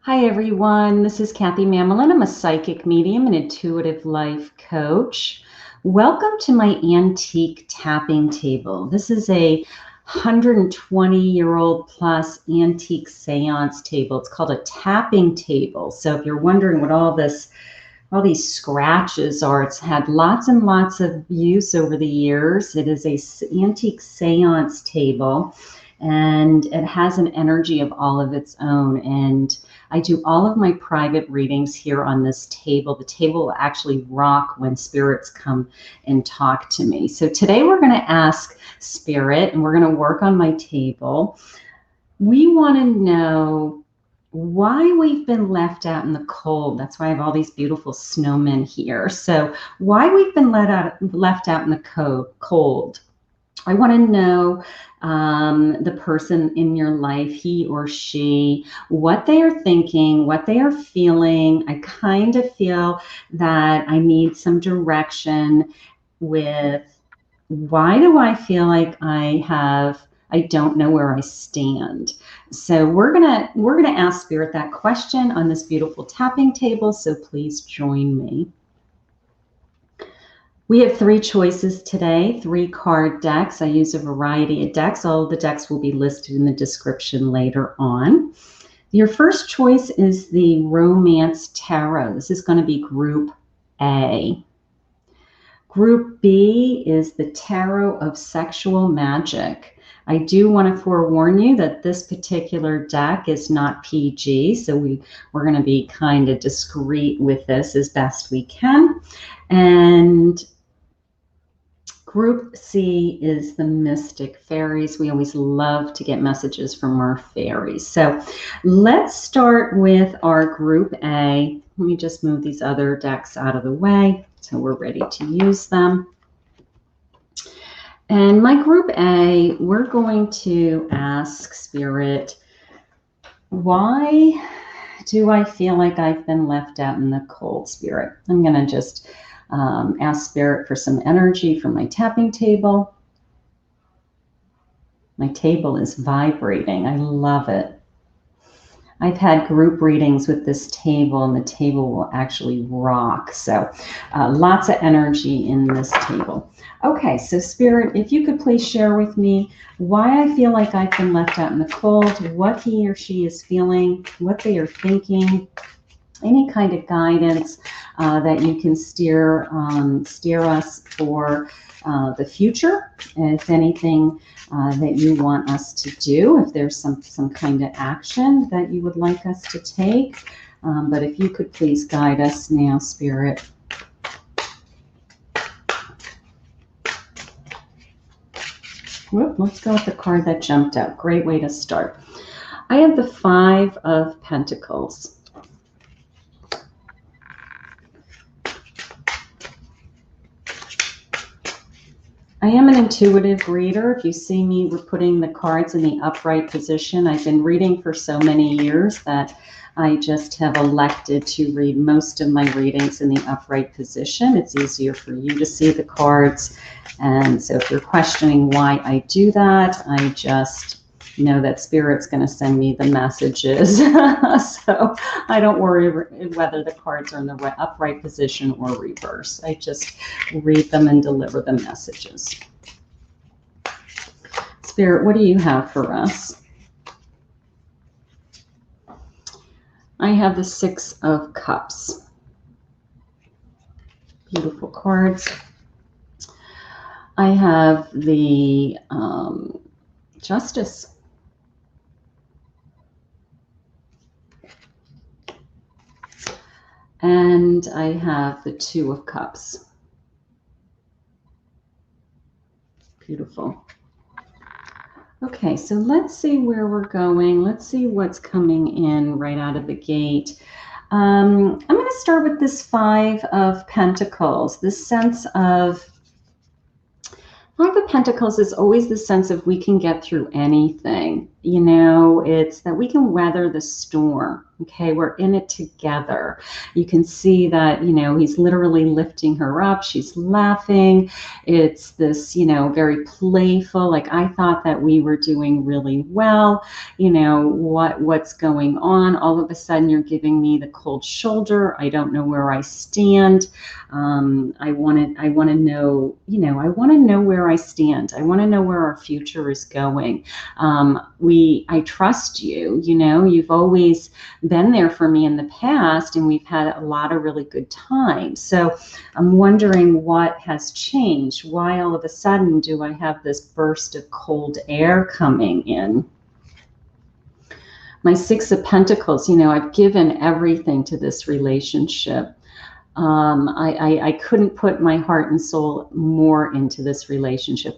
Hi, everyone. This is Kathy Mamolen. I'm a psychic medium and intuitive life coach. Welcome to my antique tapping table. This is a 120-year-old plus antique seance table. It's called a tapping table. So if you're wondering what all these scratches are, it's had lots and lots of use over the years. It is a antique seance table, and it has an energy of all of its own. And I do all of my private readings here on this table. The table will actually rock when spirits come and talk to me. So today we're going to ask Spirit, and we're going to work on my table. We want to know why we've been left out in the cold. That's why I have all these beautiful snowmen here. So why we've been left out in the cold. I want to know the person in your life, he or she, what they are thinking, what they are feeling. I kind of feel that I need some direction with why do I feel like I don't know where I stand. So we're gonna ask Spirit that question on this beautiful tapping table. So please join me. We have three choices today, 3 card decks. I use a variety of decks. All of the decks will be listed in the description later on. Your first choice is the Romance Tarot. This is going to be Group A. Group B is the Tarot of Sexual Magic. I do want to forewarn you that this particular deck is not PG, so we're going to be kind of discreet with this as best we can. And Group C is the Mystic Fairies. We always love to get messages from our fairies. So let's start with our Group A. Let me just move these other decks out of the way so we're ready to use them. And my Group A, we're going to ask Spirit, why do I feel like I've been left out in the cold, Spirit? I'm going to just ask Spirit for some energy from my tapping table. My table is vibrating. I love it. I've had group readings with this table, and the table will actually rock. So lots of energy in this table. Okay, so Spirit, if you could please share with me why I feel like I've been left out in the cold, what he or she is feeling, what they are thinking, any kind of guidance that you can steer us for the future. If anything that you want us to do, if there's some kind of action that you would like us to take. But if you could please guide us now, Spirit. Whoop, let's go with the card that jumped out. Great way to start. I have the 5 of Pentacles. I am an intuitive reader. If you see me, we're putting the cards in the upright position. I've been reading for so many years that I just have elected to read most of my readings in the upright position. It's easier for you to see the cards. And so if you're questioning why I do that, I just know that Spirit's going to send me the messages. So I don't worry whether the cards are in the upright position or reverse. I just read them and deliver the messages. Spirit, what do you have for us? I have the 6 of Cups. Beautiful cards. I have the Justice. And I have the 2 of Cups. Beautiful. Okay, so let's see where we're going. Let's see what's coming in right out of the gate. I'm going to start with this 5 of Pentacles, this sense of Five of Pentacles is always the sense of we can get through anything. You know, it's that we can weather the storm. Okay, we're in it together. You can see that, you know, he's literally lifting her up. She's laughing. It's this, you know, very playful, like, I thought that we were doing really well. You know, what's going on? All of a sudden you're giving me the cold shoulder. I don't know where I stand. I want to know, you know, I want to know where I stand. I want to know where our future is going. I trust you, you know, you've always been there for me in the past, and we've had a lot of really good times. So I'm wondering what has changed. Why all of a sudden do I have this burst of cold air coming in? My Six of Pentacles, you know, I've given everything to this relationship. I couldn't put my heart and soul more into this relationship.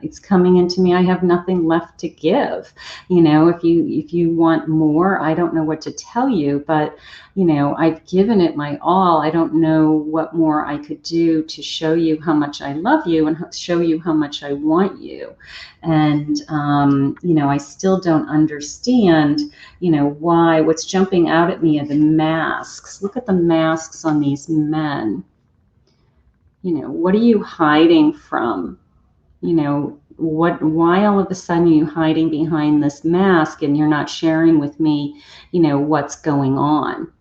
It's coming into me. I have nothing left to give. You know, if you want more, I don't know what to tell you, but you know, I've given it my all. I don't know what more I could do to show you how much I love you and show you how much I want you. And, you know, I still don't understand, you know, what's jumping out at me are the masks. Look at the masks on these men. You know, what are you hiding from? You know, why all of a sudden are you hiding behind this mask and you're not sharing with me, you know, what's going on?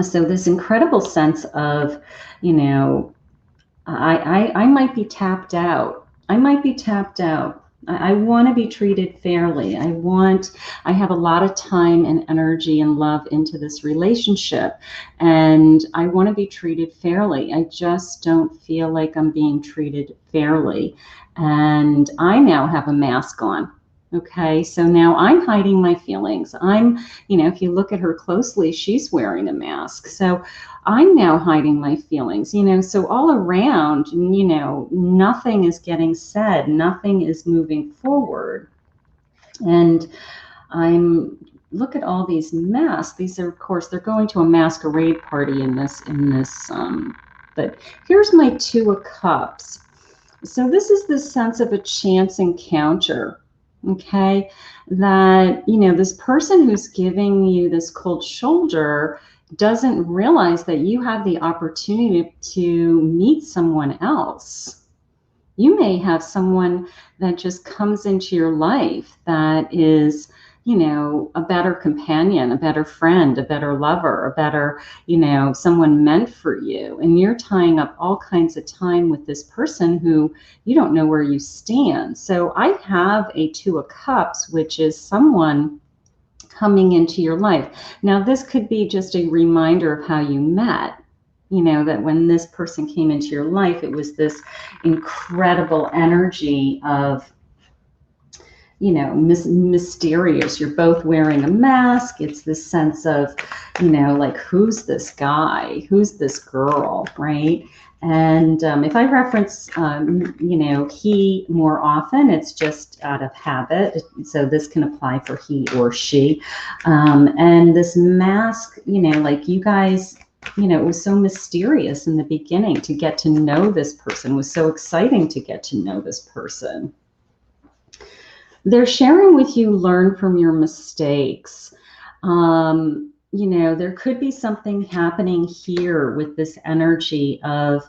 So this incredible sense of, you know, I might be tapped out. I might be tapped out. I want to be treated fairly. I have a lot of time and energy and love into this relationship, and I want to be treated fairly. I just don't feel like I'm being treated fairly. And I now have a mask on. Okay, so now I'm hiding my feelings. You know, if you look at her closely, she's wearing a mask. So I'm now hiding my feelings, you know, so all around, you know, nothing is getting said, nothing is moving forward. And look at all these masks. These are, of course, they're going to a masquerade party in this, but here's my Two of Cups. So this is the sense of a chance encounter. Okay, that, you know, this person who's giving you this cold shoulder doesn't realize that you have the opportunity to meet someone else. You may have someone that just comes into your life that is, you know, a better companion, a better friend, a better lover, a better, you know, someone meant for you. And you're tying up all kinds of time with this person who you don't know where you stand. So I have a Two of Cups, which is someone coming into your life. Now, this could be just a reminder of how you met. You know, that when this person came into your life, it was this incredible energy of, you know, mysterious. You're both wearing a mask. It's this sense of, you know, like, who's this guy? Who's this girl, right? And if I reference, you know, he more often, it's just out of habit. So this can apply for he or she. And this mask, you know, like, you guys, you know, it was so mysterious in the beginning to get to know this person. It was so exciting to get to know this person. They're sharing with you, learn from your mistakes. You know, there could be something happening here with this energy of,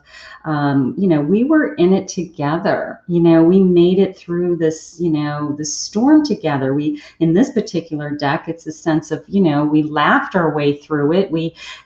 you know, we were in it together. You know, we made it through this, you know, the storm together. In this particular deck, it's a sense of, you know, we laughed our way through it.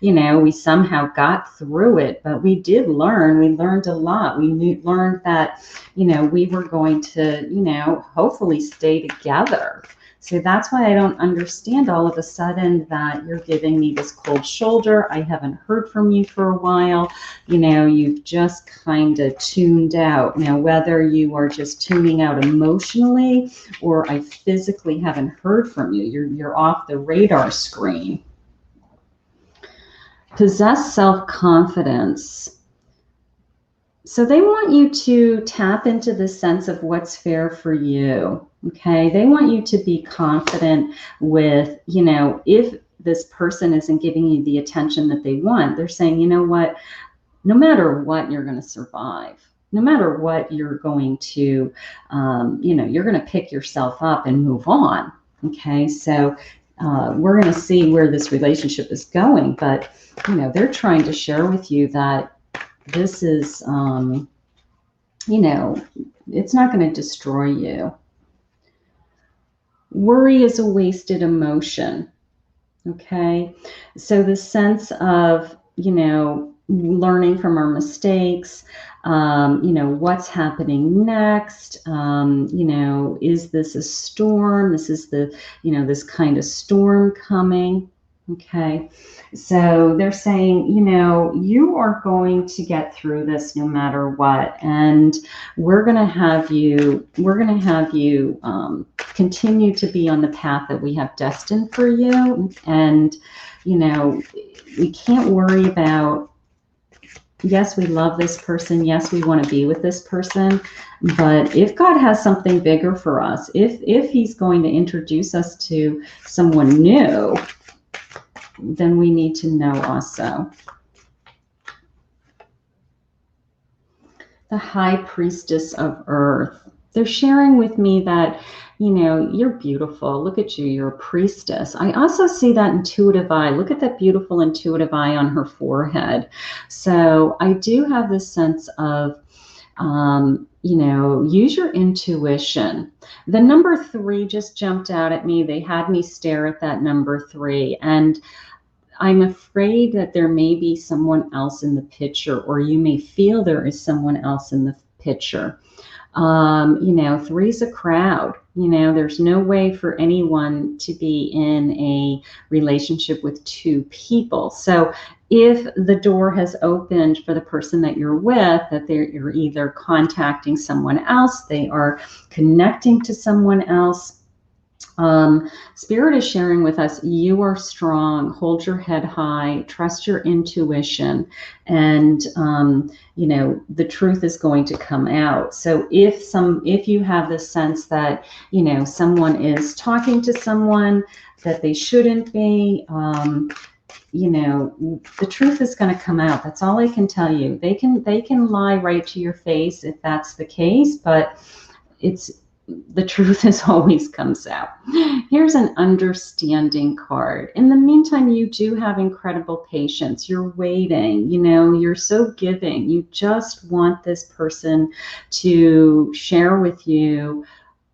You know, we somehow got through it, but we did learn. We learned a lot. We learned that, you know, we were going to, you know, hopefully stay together. So that's why I don't understand all of a sudden that you're giving me this cold shoulder. I haven't heard from you for a while. You know, you've just kind of tuned out. Now, whether you are just tuning out emotionally or I physically haven't heard from you, you're off the radar screen. Possess self-confidence. So they want you to tap into the sense of what's fair for you. Okay, they want you to be confident with, you know, if this person isn't giving you the attention that they want, they're saying, you know what, no matter what, you're going to survive. no matter what, you're going to, you're going to pick yourself up and move on. Okay, so we're going to see where this relationship is going, but, they're trying to share with you that this is, it's not going to destroy you. Worry is a wasted emotion. Okay, so the sense of, learning from our mistakes, what's happening next, is this a storm? This is this kind of storm coming. Okay, so they're saying, you are going to get through this no matter what, and we're going to have you continue to be on the path that we have destined for you. And, we can't worry about, yes, we love this person. Yes, we want to be with this person. But if God has something bigger for us, if he's going to introduce us to someone new, then we need to know also. The High Priestess of Earth. They're sharing with me that, you're beautiful. Look at you. You're a priestess. I also see that intuitive eye. Look at that beautiful intuitive eye on her forehead. So I do have this sense of, use your intuition. The number 3 just jumped out at me. They had me stare at that number 3. And I'm afraid that there may be someone else in the picture, or you may feel there is someone else in the picture. 3's a crowd. There's no way for anyone to be in a relationship with 2 people. So if the door has opened for the person that you're with, that you're either contacting someone else, they are connecting to someone else. Spirit is sharing with us, you are strong, hold your head high, trust your intuition, and the truth is going to come out. So if you have this sense that someone is talking to someone that they shouldn't be, the truth is going to come out. That's all I can tell you. They can lie right to your face if that's the case, but the truth is always comes out. Here's an understanding card. In the meantime, you do have incredible patience. You're waiting, you're so giving. You just want this person to share with you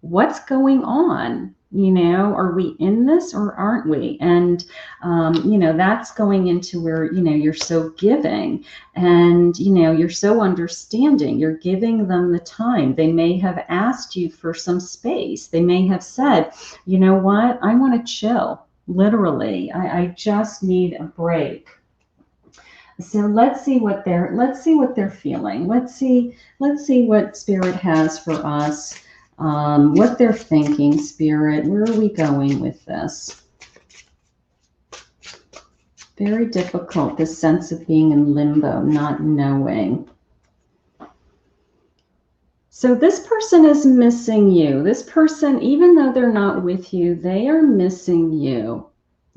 what's going on. Are we in this or aren't we? And, that's going into where, you're so giving and, you're so understanding. You're giving them the time. They may have asked you for some space. They may have said, you know what, I want to chill. Literally, I just need a break. So let's see what they're feeling. Let's see what Spirit has for us. What they're thinking, Spirit. Where are we going with this? Very difficult, this sense of being in limbo, not knowing. So this person is missing you. This person, even though they're not with you, they are missing you.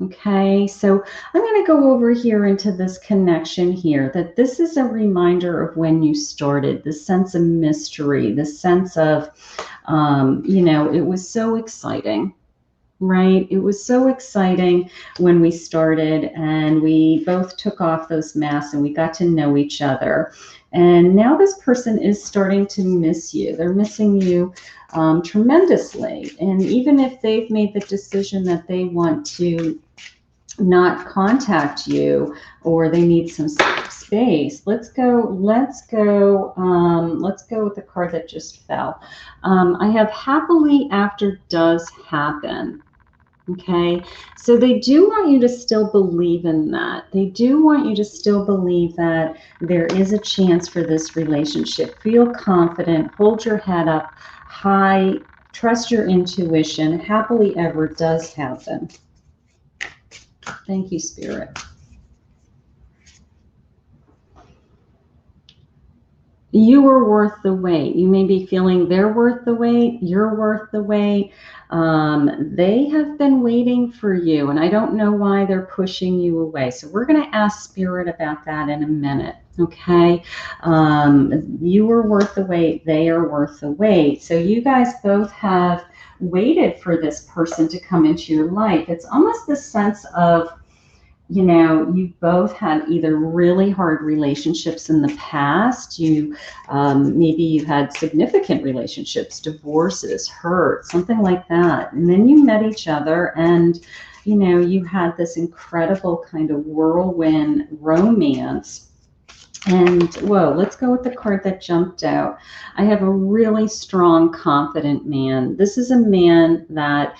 Okay, so I'm going to go over here into this connection here, that this is a reminder of when you started, this sense of mystery, this sense of, it was so exciting, right? It was so exciting when we started and we both took off those masks and we got to know each other. And now this person is starting to miss you. They're missing you tremendously. And even if they've made the decision that they want to not contact you or they need some space, let's go with the card that just fell. I have happily after does happen. Okay, so they do want you to still believe in that. They do want you to still believe that there is a chance for this relationship. Feel confident, hold your head up high, trust your intuition. Happily ever does happen. Thank you, Spirit. You are worth the wait. You may be feeling they're worth the wait. You're worth the wait. They have been waiting for you, and I don't know why they're pushing you away. So we're going to ask Spirit about that in a minute. Okay. You are worth the wait. They are worth the wait. So you guys both have waited for this person to come into your life. It's almost the sense of, you both had either really hard relationships in the past. Maybe you had significant relationships, divorces, hurt, something like that. And then you met each other and, you had this incredible kind of whirlwind romance. And whoa, let's go with the card that jumped out. I have a really strong, confident man. This is a man that,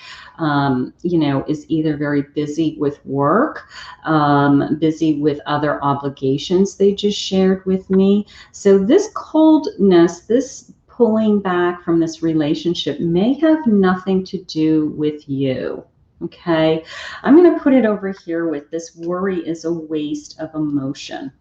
is either very busy with work, busy with other obligations they just shared with me. So this coldness, this pulling back from this relationship may have nothing to do with you. Okay, I'm going to put it over here with this worry is a waste of emotion.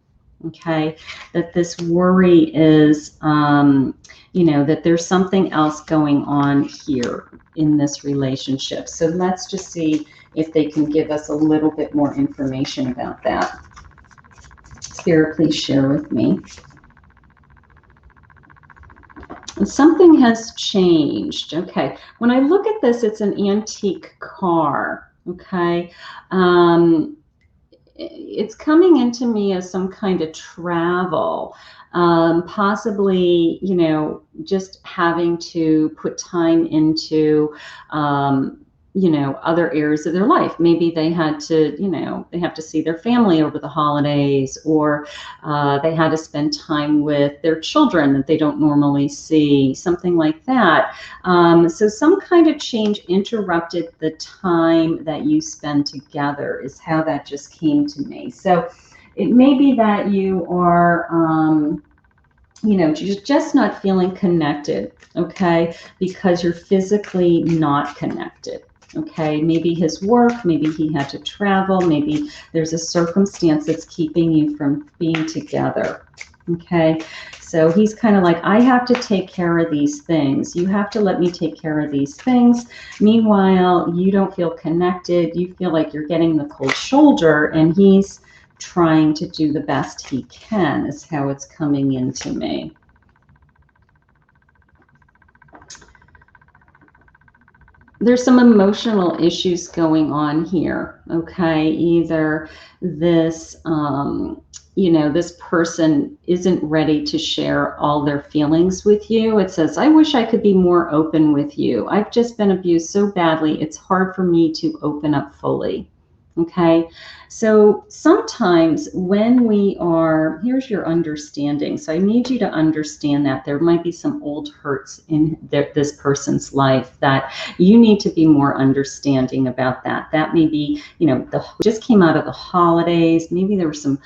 Okay, that this worry is, that there's something else going on here in this relationship. So let's just see if they can give us a little bit more information about that. Spirit, please share with me. Something has changed. Okay, when I look at this, it's an antique car. Okay. It's coming into me as some kind of travel, possibly, just having to put time into, other areas of their life. Maybe they had to, they have to see their family over the holidays, or they had to spend time with their children that they don't normally see, something like that. So some kind of change interrupted the time that you spend together is how that just came to me. So it may be that you are, just not feeling connected, okay, because you're physically not connected. Okay, maybe his work, maybe he had to travel, maybe there's a circumstance that's keeping you from being together. Okay, so he's kind of like, I have to take care of these things. You have to let me take care of these things. Meanwhile, you don't feel connected. You feel like you're getting the cold shoulder, and he's trying to do the best he can, is how it's coming into me. There's some emotional issues going on here, okay? Either this, this person isn't ready to share all their feelings with you. It says, I wish I could be more open with you. I've just been abused so badly. It's hard for me to open up fully. Okay, so sometimes when we are, here's your understanding. So I need you to understand that there might be some old hurts in this person's life that you need to be more understanding about that. That may be, just came out of the holidays. Maybe there were some,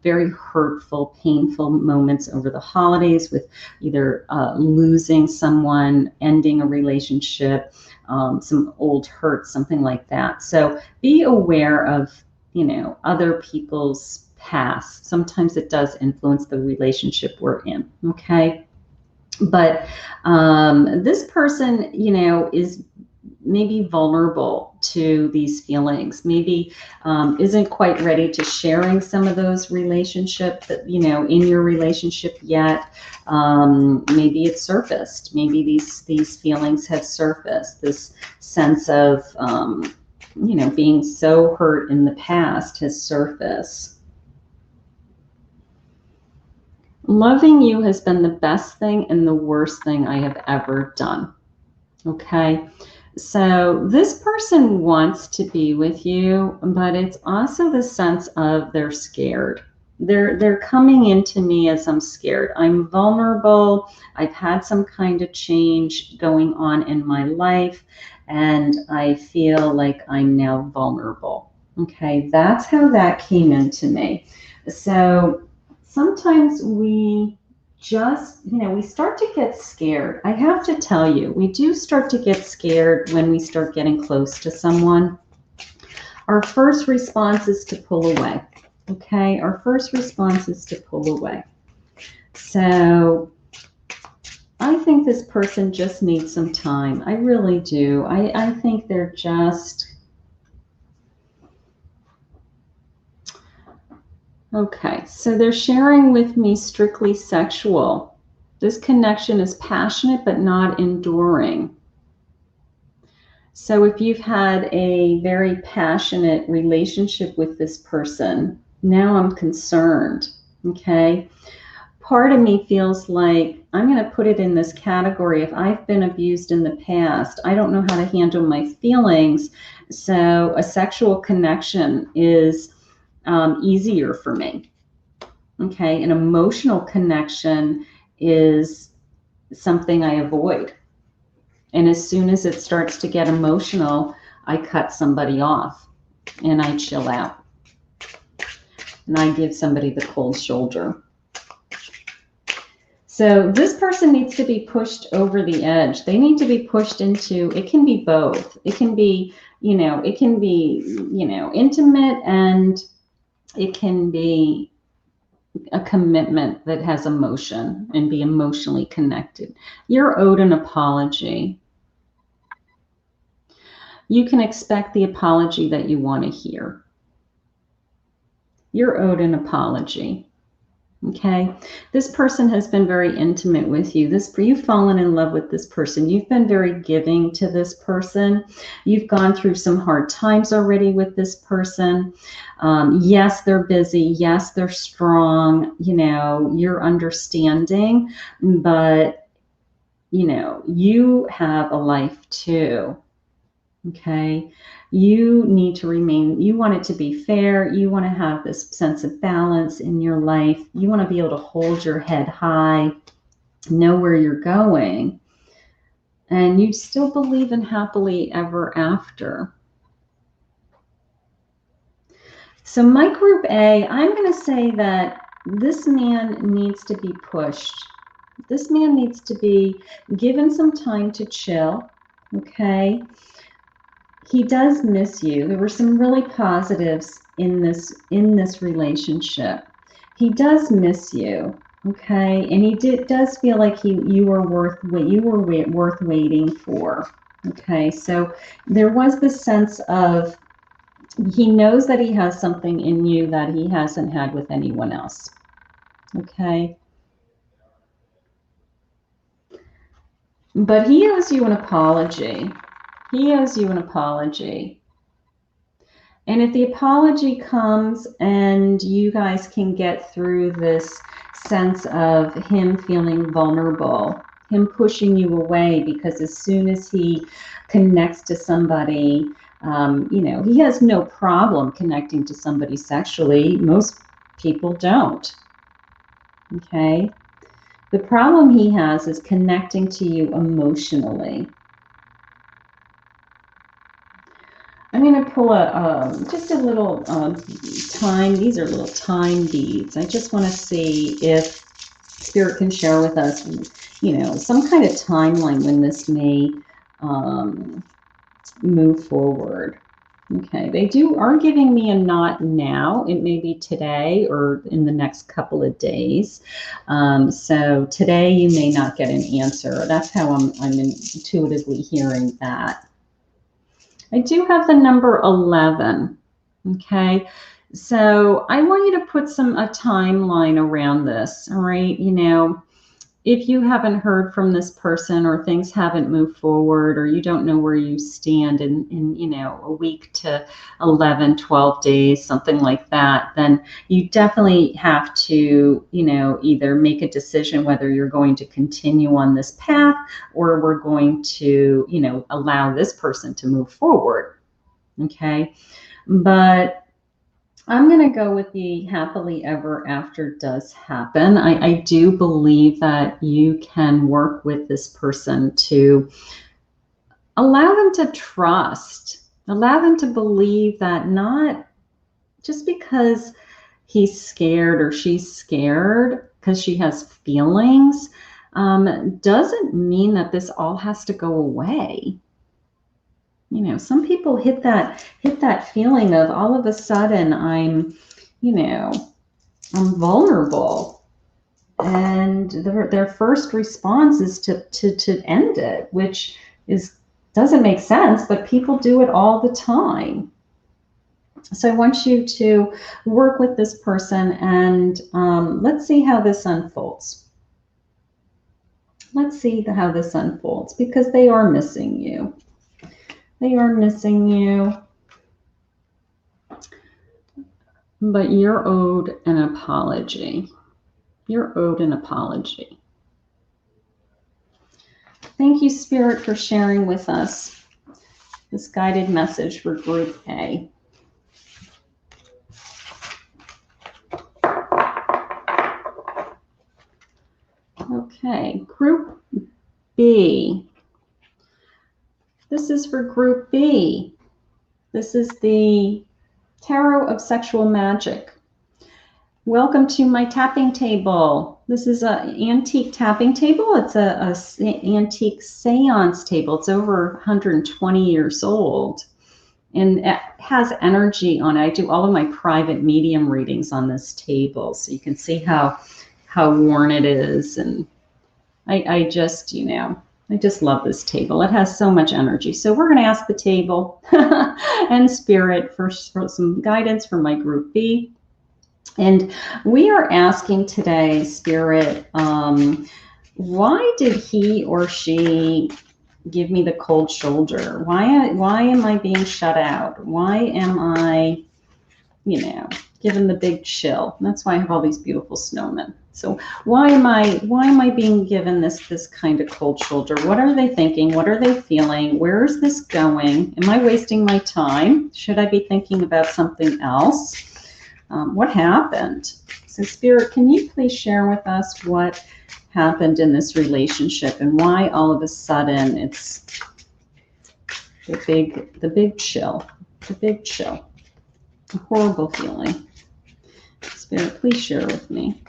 very hurtful, painful moments over the holidays with either losing someone, ending a relationship, some old hurt, something like that. So be aware of, other people's past. Sometimes it does influence the relationship we're in. Okay. But this person, is maybe vulnerable to these feelings, maybe isn't quite ready to sharing some of those relationships that, in your relationship yet. Maybe it's surfaced. Maybe these feelings have surfaced. This sense of, being so hurt in the past has surfaced. Loving you has been the best thing and the worst thing I have ever done. Okay. So this person wants to be with you, but it's also the sense of they're scared. They're coming into me as I'm scared. I'm vulnerable. I've had some kind of change going on in my life, and I feel like I'm now vulnerable. Okay, that's how that came into me. So sometimes we just, we start to get scared. I have to tell you, we do start to get scared when we start getting close to someone. Our first response is to pull away. Okay, our first response is to pull away. So I think this person just needs some time. I really do. I think they're just, Okay, so they're sharing with me strictly sexual. This connection is passionate but not enduring. So if you've had a very passionate relationship with this person, now I'm concerned, okay? Part of me feels like I'm going to put it in this category. If I've been abused in the past, I don't know how to handle my feelings. So a sexual connection is easier for me. Okay. An emotional connection is something I avoid. And as soon as it starts to get emotional, I cut somebody off and I chill out. And I give somebody the cold shoulder. So this person needs to be pushed over the edge. They need to be pushed into, it can be both. It can be, it can be, intimate, and it can be a commitment that has emotion and be emotionally connected. You're owed an apology. You can expect the apology that you want to hear. You're owed an apology. Okay. This person has been very intimate with you. You've fallen in love with this person. You've been very giving to this person. You've gone through some hard times already with this person. Yes, they're busy. Yes, they're strong. You're understanding, but you have a life too. Okay. You need to you want it to be fair. You want to have this sense of balance in your life. You want to be able to hold your head high, know where you're going, and you still believe in happily ever after. So my group A, I'm going to say that this man needs to be pushed. This man needs to be given some time to chill. Okay. He does miss you. There were some really positives in this relationship. He does miss you, okay, and he does feel like you were worth waiting for, okay. So there was this sense of he knows that he has something in you that he hasn't had with anyone else, okay. But he owes you an apology. He owes you an apology. And if the apology comes and you guys can get through this sense of him feeling vulnerable, him pushing you away, because as soon as he connects to somebody, he has no problem connecting to somebody sexually. Most people don't. Okay. The problem he has is connecting to you emotionally. I'm going to pull just a little time. These are little time beads. I just want to see if Spirit can share with us, some kind of timeline when this may move forward. Okay, they are giving me a not now. It may be today or in the next couple of days. So today you may not get an answer. That's how I'm intuitively hearing that. I do have the number 11. Okay. So I want you to put a timeline around this. All right. If you haven't heard from this person, or things haven't moved forward, or you don't know where you stand in a week to 11, 12 days, something like that, then you definitely have to, either make a decision whether you're going to continue on this path, or we're going to, allow this person to move forward. Okay. But I'm going to go with the happily ever after does happen. I do believe that you can work with this person to allow them to trust, allow them to believe that not just because he's scared or she's scared because she has feelings, doesn't mean that this all has to go away. Some people hit that feeling of all of a sudden I'm vulnerable, and their first response is to end it, which doesn't make sense, but people do it all the time. So I want you to work with this person, and let's see how this unfolds. Let's see how this unfolds, because they are missing you. They are missing you. But you're owed an apology. You're owed an apology. Thank you, Spirit, for sharing with us this guided message for Group A. Okay, Group B. This is for Group B. This is the Tarot of Sexual Magic. Welcome to my tapping table. This is an antique tapping table. It's an antique seance table. It's over 120 years old, and it has energy on it. I do all of my private medium readings on this table, so you can see how worn it is. And I just, you know, I just love this table. It has so much energy. So we're going to ask the table and Spirit for some guidance for my Group B. And we are asking today, Spirit, why did he or she give me the cold shoulder? Why am I being shut out? Why am I, you know, given the big chill? And that's why I have all these beautiful snowmen. So why am I being given this kind of cold shoulder? What are they thinking? What are they feeling? Where is this going? Am I wasting my time? Should I be thinking about something else? What happened? So Spirit, can you please share with us what happened in this relationship and why all of a sudden it's the big chill, a horrible feeling. Spirit, please share with me.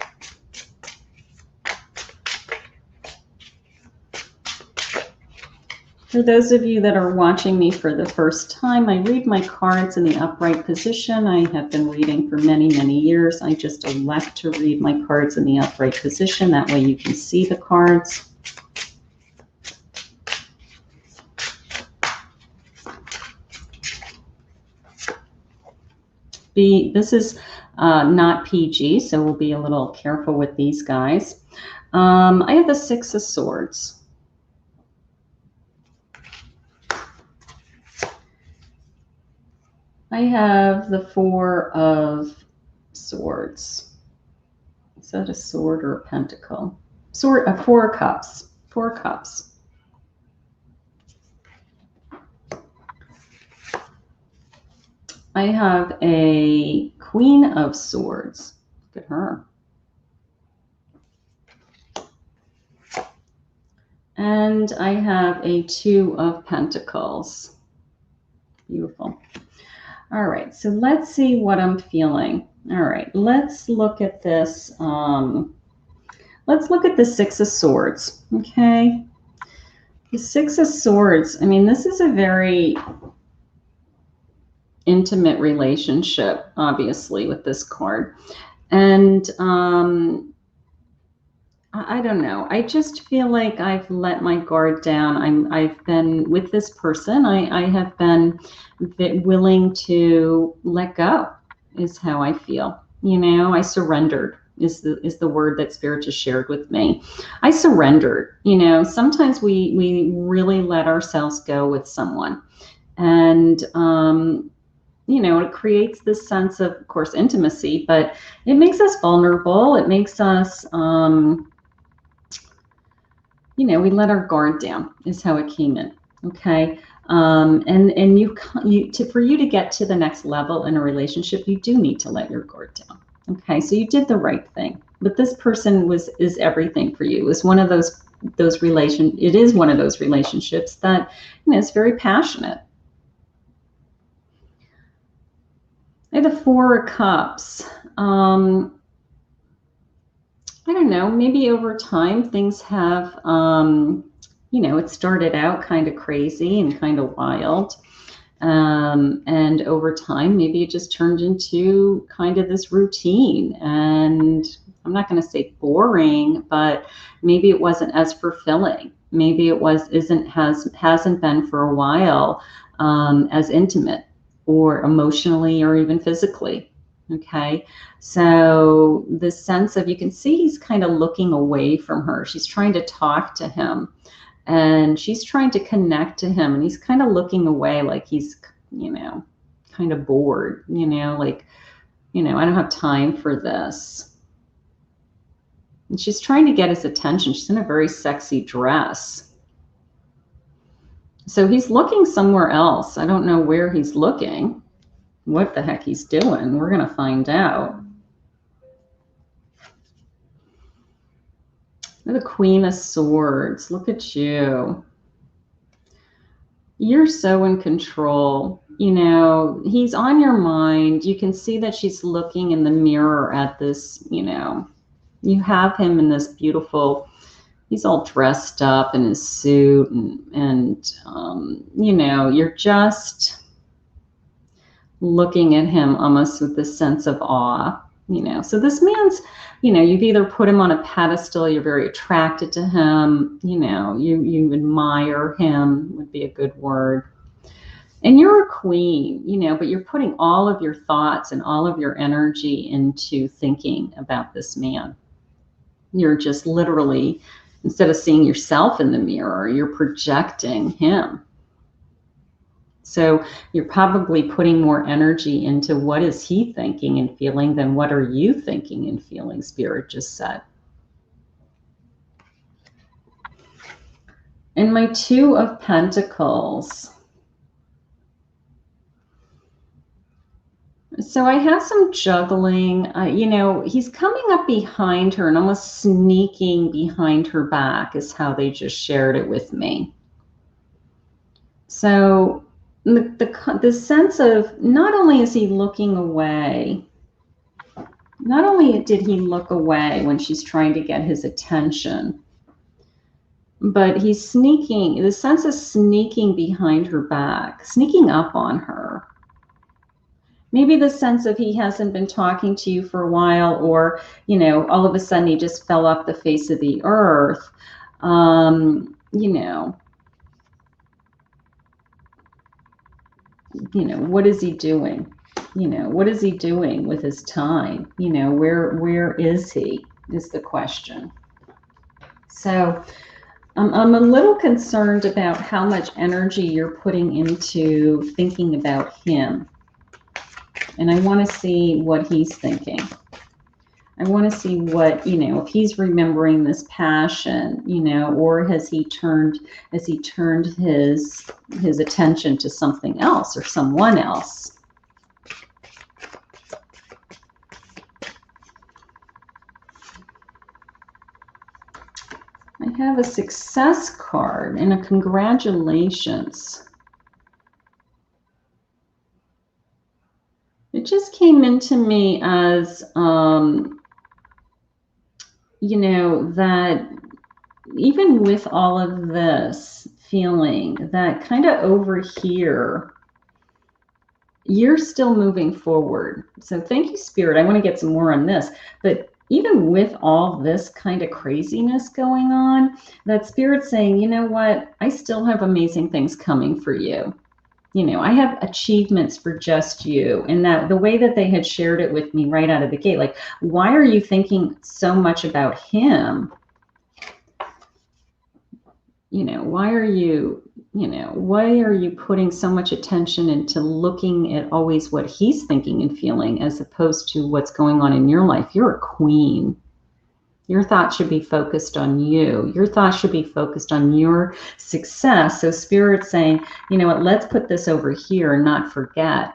For those of you that are watching me for the first time, I read my cards in the upright position. I have been reading for many, many years. I just elect to read my cards in the upright position. That way you can see the cards. This is not PG, so we'll be a little careful with these guys. I have the Six of Swords. I have the Four of Swords. Is that a sword or a pentacle? Four of Cups. 4 cups. I have a Queen of Swords. Look at her. And I have a Two of Pentacles. Beautiful. All right, so let's see what I'm feeling. All right, let's look at this. Let's look at the Six of Swords, okay? The Six of Swords, I mean, this is a very intimate relationship, obviously, with this card. And I don't know. I just feel like I've let my guard down. I've been with this person. I have been willing to let go, is how I feel. You know, I surrendered is the word that Spirit just shared with me. I surrendered. You know, sometimes we really let ourselves go with someone, and you know, it creates this sense of course, intimacy, but it makes us vulnerable. It makes us you know, we let our guard down is how it came in. Okay. And for you to get to the next level in a relationship, you do need to let your guard down. Okay. So you did the right thing, but this person is everything for you. It was one of it is one of those relationships that, you know, it's very passionate. I have the Four of Cups. I don't know, maybe over time things have, you know, it started out kind of crazy and kind of wild. And over time, maybe it just turned into kind of this routine. And I'm not going to say boring, but maybe it wasn't as fulfilling. Maybe it hasn't been for a while as intimate. or emotionally or even physically. Okay, so the sense of, you can see he's kind of looking away from her. She's trying to talk to him and she's trying to connect to him, and he's kind of looking away, like he's, kind of bored, like, I don't have time for this. And she's trying to get his attention. She's in a very sexy dress. So he's looking somewhere else. I don't know where he's looking, what the heck he's doing. We're going to find out. The Queen of Swords. Look at you. You're so in control. He's on your mind. You can see that she's looking in the mirror at this, you have him in this beautiful, he's all dressed up in his suit, and you're just looking at him almost with this sense of awe. So this man's, you've either put him on a pedestal, you're very attracted to him, you admire him, would be a good word. And you're a queen, but you're putting all of your thoughts and all of your energy into thinking about this man. You're just literally, instead of seeing yourself in the mirror, you're projecting him. So you're probably putting more energy into what is he thinking and feeling than what are you thinking and feeling, Spirit just said. And my Two of Pentacles. So I have some juggling. He's coming up behind her and almost sneaking behind her back is how they just shared it with me. So the sense of, not only is he looking away, not only did he look away when she's trying to get his attention, but he's sneaking, the sense of sneaking behind her back, sneaking up on her. Maybe the sense of he hasn't been talking to you for a while, or, all of a sudden he just fell off the face of the earth. What is he doing? What is he doing with his time? Where is he, is the question. So I'm a little concerned about how much energy you're putting into thinking about him. And I want to see what he's thinking. I want to see what, if he's remembering this passion, or has he turned his attention to something else or someone else. I have a success card and a congratulations. It just came into me as, that even with all of this feeling, that kind of over here, you're still moving forward. So thank you, Spirit. I want to get some more on this. But even with all this kind of craziness going on, that Spirit's saying, you know what? I still have amazing things coming for you. I have achievements for just you. And that the way that they had shared it with me right out of the gate, like, why are you thinking so much about him? Why are you putting so much attention into looking at always what he's thinking and feeling as opposed to what's going on in your life? You're a queen. Your thoughts should be focused on you. Your thoughts should be focused on your success. So Spirit's saying, you know what, let's put this over here and not forget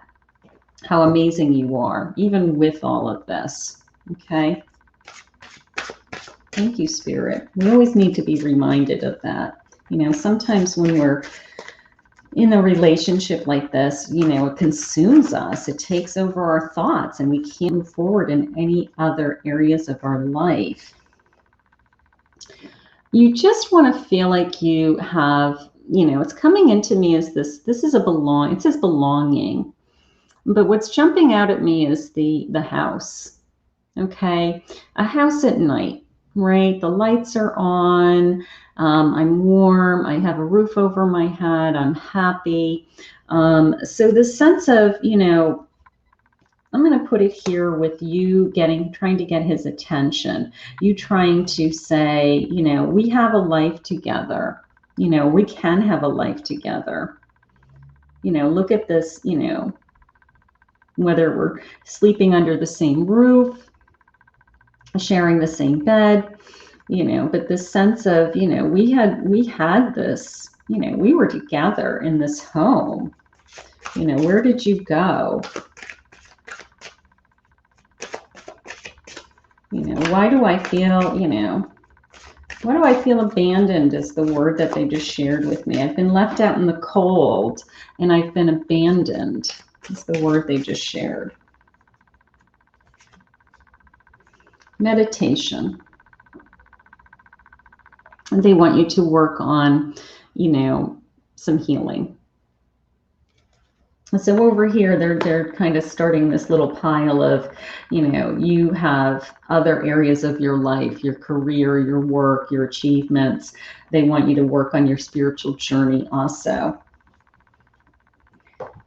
how amazing you are, even with all of this. Okay? Thank you, Spirit. We always need to be reminded of that. Sometimes when we're in a relationship like this, it consumes us. It takes over our thoughts and we can't move forward in any other areas of our life. You just want to feel like you have, it's coming into me as this is it says belonging. But what's jumping out at me is the house. Okay. A house at night. right? The lights are on. I'm warm. I have a roof over my head. I'm happy. So the sense of, you know, I'm going to put it here with you trying to get his attention. You trying to say, you know, we have a life together. You know, we can have a life together. You know, look at this, you know, whether we're sleeping under the same roof, sharing the same bed, you know, but this sense of, you know, we had this, you know, we were together in this home. You know, where did you go? You know, why do I feel, you know, why do I feel abandoned is the word that they just shared with me. I've been left out in the cold and I've been abandoned. Is the word they just shared. Meditation. And they want you to work on, you know, some healing. So over here, they're kind of starting this little pile of, you know, you have other areas of your life, your career, your work, your achievements. They want you to work on your spiritual journey also.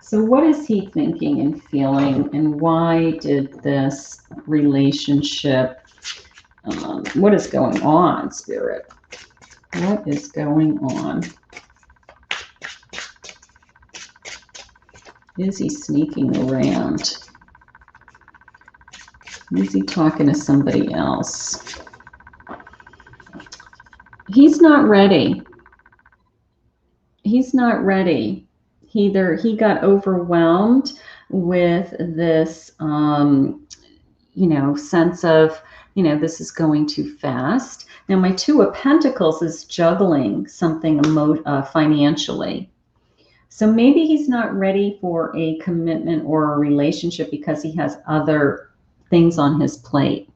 So what is he thinking and feeling, and why did this relationship, what is going on, Spirit? What is going on? Is he sneaking around? Is he talking to somebody else? He's not ready. He's not ready. He got overwhelmed with this, you know, sense of, you know, this is going too fast. Now, my Two of Pentacles is juggling something financially. So maybe he's not ready for a commitment or a relationship because he has other things on his plate.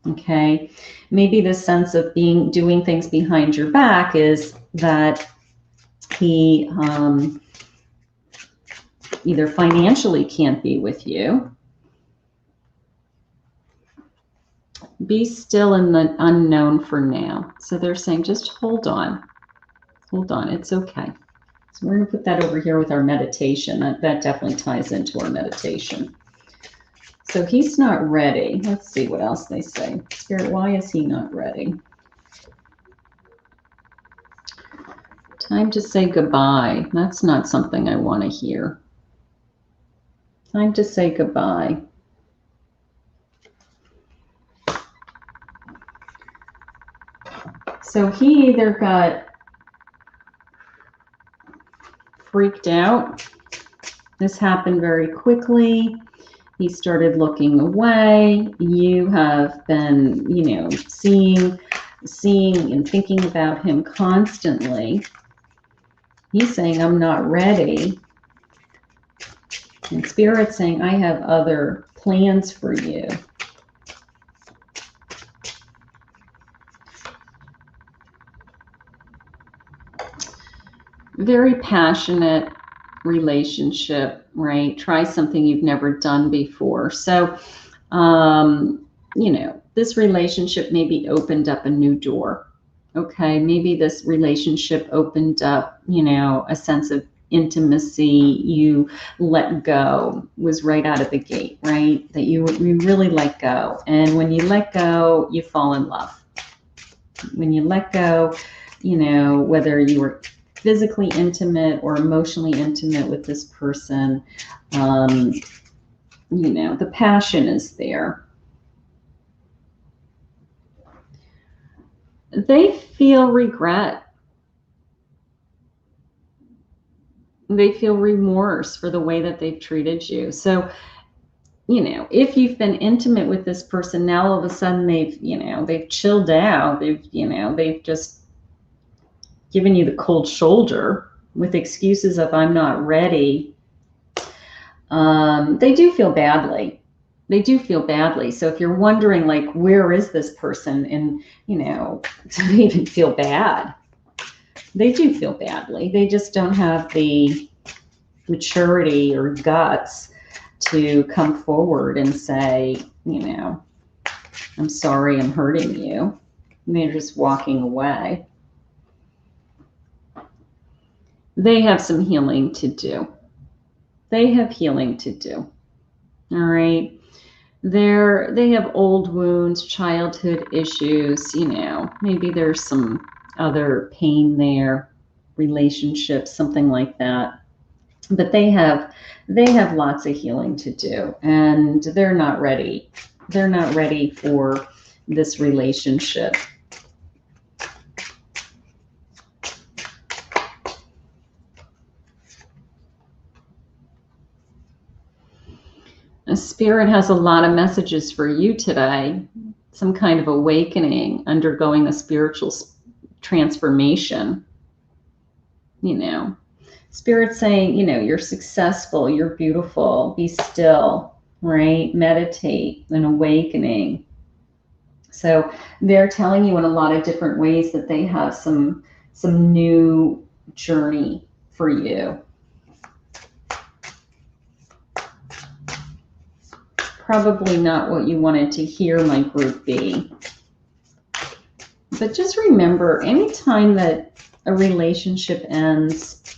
Okay. Maybe the sense of doing things behind your back is that he either financially can't be with you. Be still in the unknown for now. So they're saying, just hold on. Hold on. It's okay. So we're going to put that over here with our meditation. That definitely ties into our meditation. So he's not ready. Let's see what else they say. Spirit, why is he not ready? Time to say goodbye. That's not something I want to hear. Time to say goodbye. So he either got freaked out. This happened very quickly. He started looking away. You have been, you know, seeing and thinking about him constantly. He's saying, I'm not ready. And Spirit's saying, I have other plans for you. Very passionate relationship, right? Try something you've never done before. So, you know, this relationship maybe opened up a new door. Okay. Maybe this relationship opened up, you know, a sense of intimacy. You let go was right out of the gate, right? That you really let go. And when you let go, you fall in love. When you let go, you know, whether you were physically intimate or emotionally intimate with this person, you know, the passion is there. They feel regret. They feel remorse for the way that they've treated you. So, you know, if you've been intimate with this person, now all of a sudden they've, you know, they've chilled out. They've, you know, they've just given you the cold shoulder with excuses of I'm not ready. They do feel badly. They do feel badly. So if you're wondering, like, where is this person? And, you know, do they even feel bad? They do feel badly. They just don't have the maturity or guts to come forward and say, you know, I'm sorry, I'm hurting you. And they're just walking away. They have some healing to do. They have healing to do. All right. They have old wounds, childhood issues, you know, maybe there's some other pain there, relationships, something like that. But they have lots of healing to do, and they're not ready. They're not ready for this relationship. Spirit has a lot of messages for you today. Some kind of awakening, undergoing a spiritual transformation. You know, Spirit saying, you know, you're successful, you're beautiful, be still, right? Meditate, an awakening. So they're telling you in a lot of different ways that they have some new journey for you. Probably not what you wanted to hear, my group B. But just remember, anytime that a relationship ends,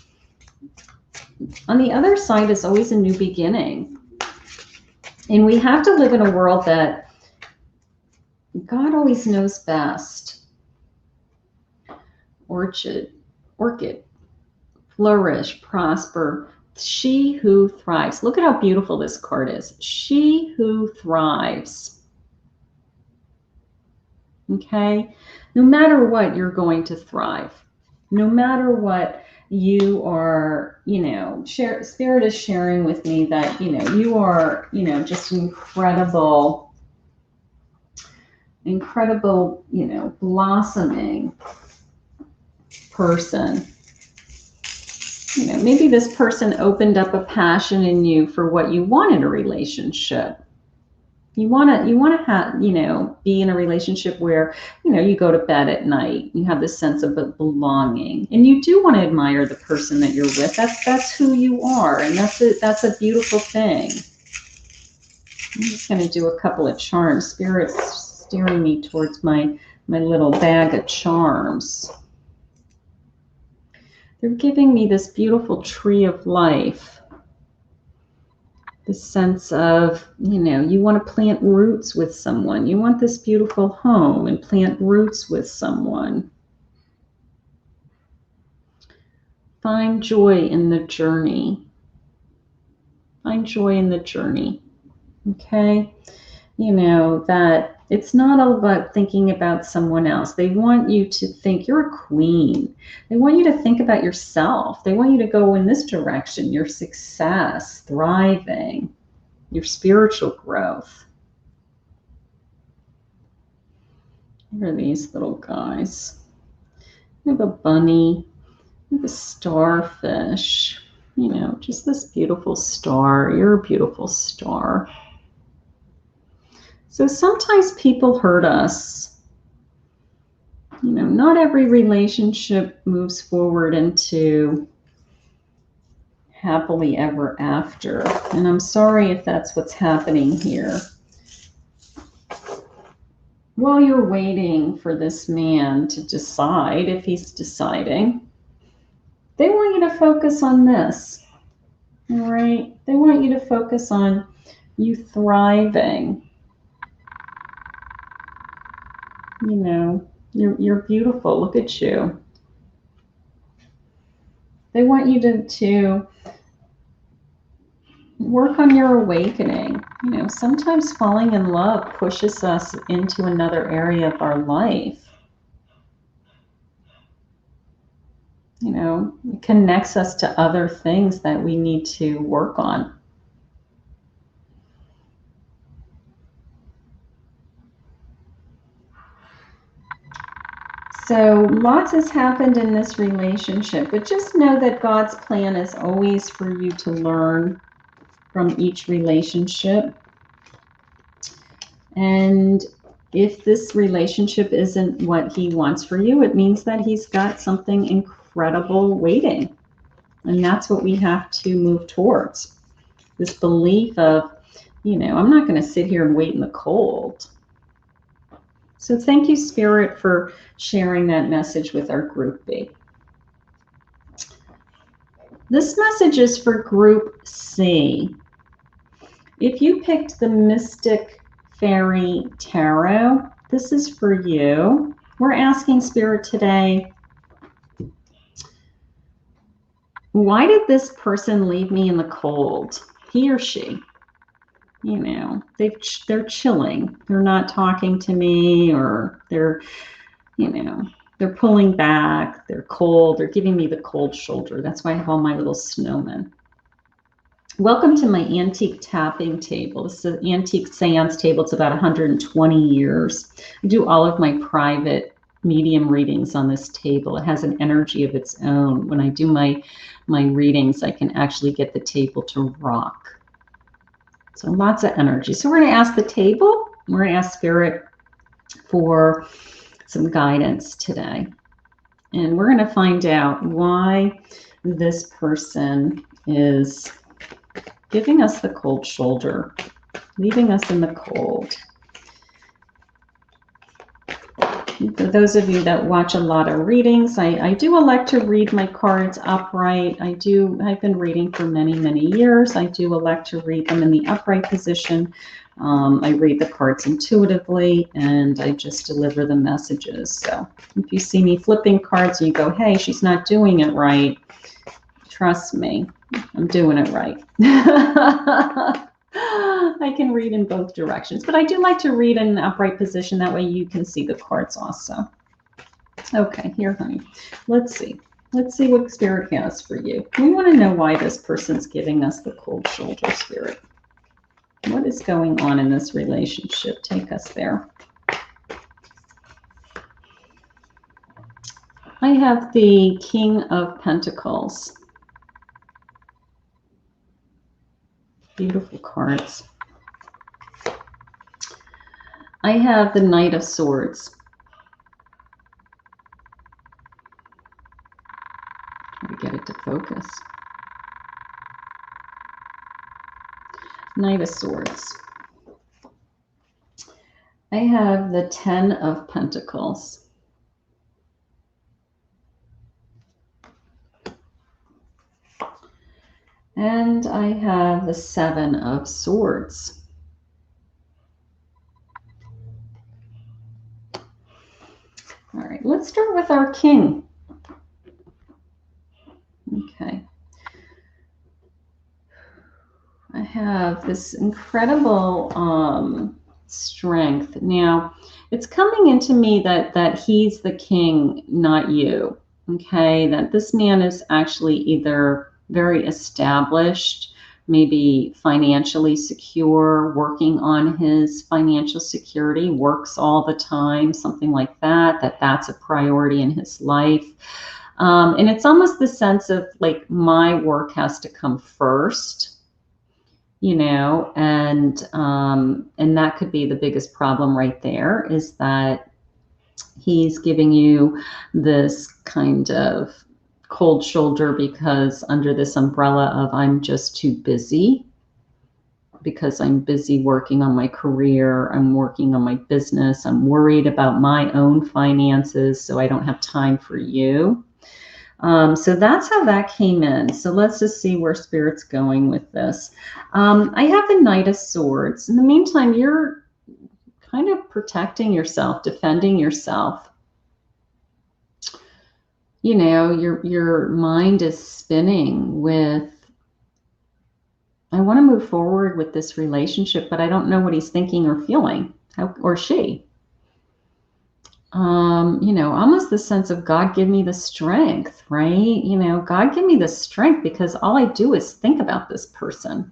on the other side is always a new beginning. And we have to live in a world that God always knows best. Orchid, flourish, prosper. She who thrives. Look at how beautiful this card is. She who thrives. Okay? No matter what, you're going to thrive. No matter what you are, you know, Spirit is sharing with me that, you know, you are, you know, just an incredible, you know, blossoming person. You know, maybe this person opened up a passion in you for what you want in a relationship. You want to have, you know, be in a relationship where, you know, you go to bed at night, you have this sense of belonging, and you do want to admire the person that you're with. That's who you are, and that's a beautiful thing. I'm just going to do a couple of charms. Spirit's steering me towards my little bag of charms. They're giving me this beautiful tree of life. The sense of, you know, you want to plant roots with someone. You want this beautiful home and plant roots with someone. Find joy in the journey. Find joy in the journey. Okay? You know, that it's not all about thinking about someone else. They want you to think you're a queen. They want you to think about yourself. They want you to go in this direction, your success, thriving, your spiritual growth. Here are these little guys. We have a bunny, we have a starfish, you know, just this beautiful star. You're a beautiful star. So sometimes people hurt us. You know, not every relationship moves forward into happily ever after. And I'm sorry if that's what's happening here. While you're waiting for this man to decide, if he's deciding, they want you to focus on this. All right? They want you to focus on you thriving. You know, you're beautiful. Look at you. They want you to work on your awakening. You know, sometimes falling in love pushes us into another area of our life. You know, it connects us to other things that we need to work on. So lots has happened in this relationship, but just know that God's plan is always for you to learn from each relationship. And if this relationship isn't what he wants for you, it means that he's got something incredible waiting. And that's what we have to move towards. This belief of, you know, I'm not going to sit here and wait in the cold. So thank you, Spirit, for sharing that message with our Group B. This message is for Group C. If you picked the Mystic Faerie Tarot, this is for you. We're asking Spirit today, why did this person leave me in the cold? He or she. You know, they're chilling. They're not talking to me, or they're, you know, they're pulling back. They're cold. They're giving me the cold shoulder. That's why I have all my little snowmen. Welcome to my antique tapping table. This is an antique seance table. It's about 120 years. I do all of my private medium readings on this table. It has an energy of its own. When I do my readings, I can actually get the table to rock. So lots of energy. So we're going to ask the table. We're going to ask Spirit for some guidance today. And we're going to find out why this person is giving us the cold shoulder, leaving us in the cold. For those of you that watch a lot of readings, I do elect to read my cards upright. I've been reading for many, many years. I do elect to read them in the upright position. I read the cards intuitively, and I just deliver the messages. So if you see me flipping cards and you go, hey, she's not doing it right, trust me, I'm doing it right. I can read in both directions, but I do like to read in an upright position. That way you can see the cards also. Okay, here, honey. Let's see. Let's see what Spirit has for you. We want to know why this person's giving us the cold shoulder, Spirit. What is going on in this relationship? Take us there. I have the King of Pentacles. Beautiful cards. I have the Knight of Swords. Try to get it to focus. Knight of Swords. I have the Ten of Pentacles. And I have the Seven of Swords. All right, let's start with our king. Okay. I have this incredible strength. Now, it's coming into me that he's the king, not you. Okay, that this man is actually either very established, maybe financially secure, working on his financial security, works all the time, something like that, that's a priority in his life. And it's almost the sense of like, my work has to come first, you know, and that could be the biggest problem right there, is that he's giving you this kind of cold shoulder because under this umbrella of I'm just too busy, because I'm busy working on my career, I'm working on my business, I'm worried about my own finances, so I don't have time for you. So that's how that came in. So let's just see where Spirit's going with this. I have the Knight of Swords. In the meantime, you're kind of protecting yourself, defending yourself. You know, your mind is spinning with, I want to move forward with this relationship, but I don't know what he's thinking or feeling, or she. You know, almost the sense of God, give me the strength, right? You know, God, give me the strength, because all I do is think about this person.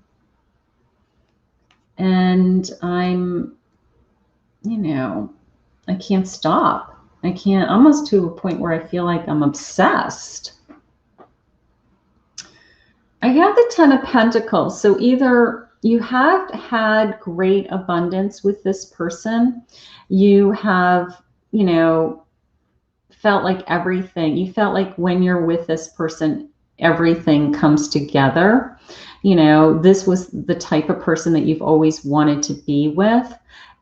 And I'm, you know, I can't stop. I can't, almost to a point where I feel like I'm obsessed. I have the Ten of Pentacles. So either you have had great abundance with this person, you have, you know, felt like everything, you felt like when you're with this person, everything comes together. You know, this was the type of person that you've always wanted to be with.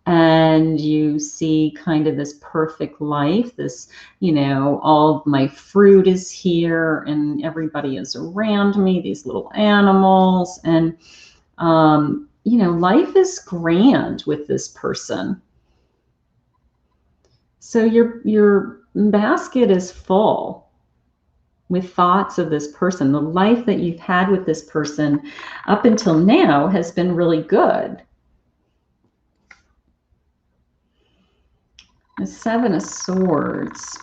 and you see kind of this perfect life, this, you know, all of my fruit is here and everybody is around me, these little animals, and you know, life is grand with this person. So your basket is full with thoughts of this person. The life that you've had with this person up until now has been really good. The Seven of Swords.